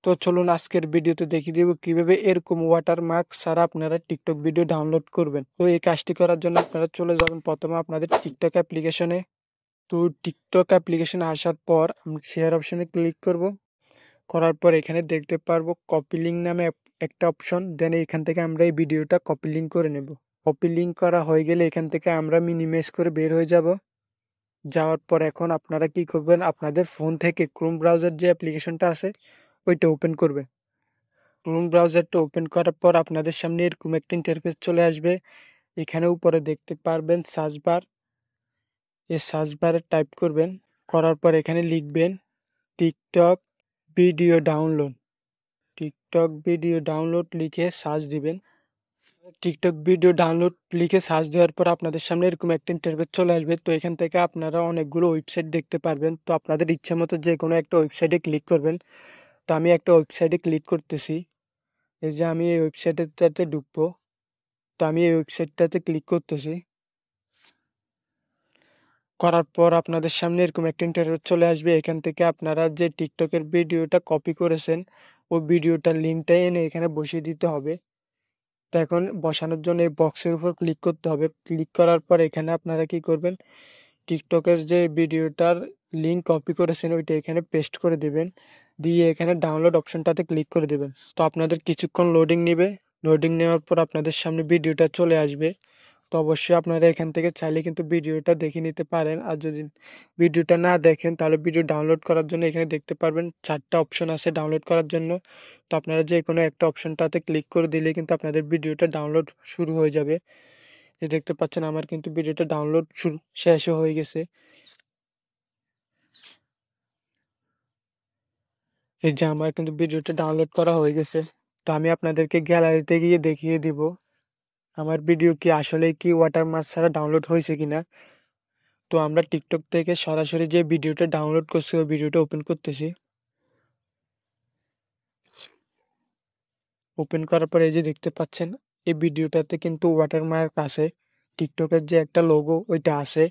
তো চলুন আজকের ভিডিওতে দেখিয়ে দেব কিভাবে এরকম ওয়াটারমার্ক ছাড়া আপনারা টিকটক ভিডিও ডাউনলোড করবেন। তো এই কাজটি করার জন্য আপনারা চলে যাবেন প্রথমে আপনাদের টিকটক অ্যাপ্লিকেশনে। তো টিকটক অ্যাপ্লিকেশনে আসার পর আমি শেয়ার অপশনে ক্লিক করব। করার পর এখানে দেখতে পারবো কপি লিঙ্ক নামে একটা অপশন, দেন এখান থেকে আমরা এই ভিডিওটা কপি লিঙ্ক করে নেব। কপি লিঙ্ক করা হয়ে গেলে এখান থেকে আমরা মিনিমাইজ করে বের হয়ে যাব। যাওয়ার পর এখন আপনারা কি করবেন, আপনাদের ফোন থেকে ক্রোম ব্রাউজার যে অ্যাপ্লিকেশনটা আছে ওইটা ওপেন করবে। ক্রোম ব্রাউজারটা ওপেন করার পর আপনাদের সামনে এরকম একটা ইন্টারফেস চলে আসবে। এখানে উপরে দেখতে পারবেন সার্চ বার, এই সার্চ বারে টাইপ করবেন। করার পর এখানে লিখবেন TikTok video download. TikTok video download লিখে সার্চ দিবেন। টিকটক ভিডিও ডাউনলোড লিখে সার্চ দেওয়ার পর আপনাদের সামনে এরকম একটা ইন্টারফেস চলে আসবে। তো এখান থেকে আপনারা অনেকগুলো ওয়েবসাইট দেখতে পারবেন। তো আপনাদের ইচ্ছা মতো যে কোনো একটা ওয়েবসাইটে ক্লিক করবেন। তো আমি একটা ওয়েবসাইটে ক্লিক করতেছি। এই যে আমি এই ওয়েবসাইটটাতে ঢুকবো। তো আমি এই ওয়েবসাইটটাতে ক্লিক করতেছি। করার পর আপনাদের সামনে এরকম একটা ইন্টারফেস চলে আসবে। এখান থেকে আপনারা যে টিকটকের ভিডিওটা কপি করেছেন ওই ভিডিওটার লিঙ্কটা এনে এখানে বসিয়ে দিতে হবে। তো এখন বসানোর জন্য এই বক্সের উপর ক্লিক করতে হবে। ক্লিক করার পর এখানে আপনারা কি করবেন, টিকটকের যে ভিডিওটার লিঙ্ক কপি করেছেন ওইটা এখানে পেস্ট করে দেবেন। দিয়ে এখানে ডাউনলোড অপশনটাতে ক্লিক করে দেবেন। তো আপনাদের কিছুক্ষণ লোডিং নেবে। লোডিং নেওয়ার পর আপনাদের সামনে ভিডিওটা চলে আসবে। তো অবশ্যই আপনারা এখান থেকে চাইলে কিন্তু ভিডিওটা দেখে নিতে পারেন। আর যদি ভিডিওটা না দেখেন তাহলে ভিডিও ডাউনলোড করার জন্য এখানে দেখতে পারবেন 4টা অপশন আছে ডাউনলোড করার জন্য। তো আপনারা যে কোনো একটা অপশনটাতে ক্লিক করে দিলে কিন্তু আপনাদের ভিডিওটা ডাউনলোড শুরু হয়ে যাবে। এই দেখতে পাচ্ছেন আমার কিন্তু ভিডিওটা ডাউনলোড শেষ হয়ে গেছে। এই যে আমার কিন্তু ভিডিওটা ডাউনলোড করা হয়ে গেছে। তো আমি আপনাদেরকে গ্যালারিতে গিয়ে দেখিয়ে দিব আমার ভিডিও কি আসলে কি ওয়াটারমার্ক ছাড়া ডাউনলোড হয়েছে কিনা। তো আমরা টিকটক থেকে সরাসরি যে ভিডিওটা ডাউনলোড করছি ওই ভিডিওটা ওপেন করতেছি। ওপেন করার পর এই যে দেখতে পাচ্ছেন এই ভিডিওটাতে কিন্তু ওয়াটারমার্ক আছে, টিকটকের যে একটা লোগো ওইটা আছে।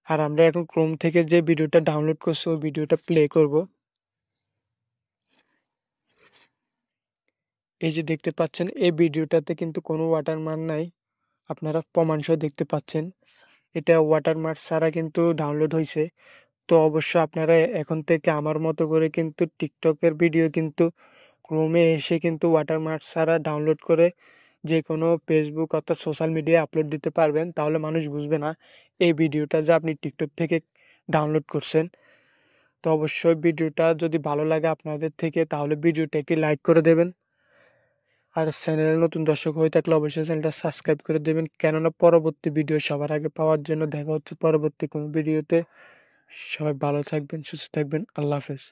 আর আমরা এখন ক্রোম থেকে যে ভিডিওটা ডাউনলোড করছি ওই ভিডিওটা প্লে করব। এই যে দেখতে পাচ্ছেন এই ভিডিওটাতে কিন্তু কোনো ওয়াটারমার্ক নাই, আপনারা প্রমাণসহ দেখতে পাচ্ছেন এটা ওয়াটারমার্ক ছাড়া কিন্তু ডাউনলোড হয়েছে। তো অবশ্যই আপনারা এখন থেকে আমার মতো করে কিন্তু টিকটকের ভিডিও কিন্তু ক্রোমে এসে কিন্তু ওয়াটারমার্ক ছাড়া ডাউনলোড করে যে কোনো ফেসবুক অর্থাৎ সোশ্যাল মিডিয়ায় আপলোড দিতে পারবেন। তাহলে মানুষ বুঝবে না এই ভিডিওটা যে আপনি টিকটক থেকে ডাউনলোড করছেন। তো অবশ্যই ভিডিওটা যদি ভালো লাগে আপনাদের থেকে তাহলে ভিডিওটা একটি লাইক করে দেবেন। আর চ্যানেলে নতুন দর্শক হয়ে থাকলে অবশ্যই চ্যানেলটা সাবস্ক্রাইব করে দেবেন, কেননা পরবর্তী ভিডিও সবার আগে পাওয়ার জন্য। দেখা হচ্ছে পরবর্তী কোনো ভিডিওতে। সবাই ভালো থাকবেন, সুস্থ থাকবেন। আল্লাহ হাফেজ।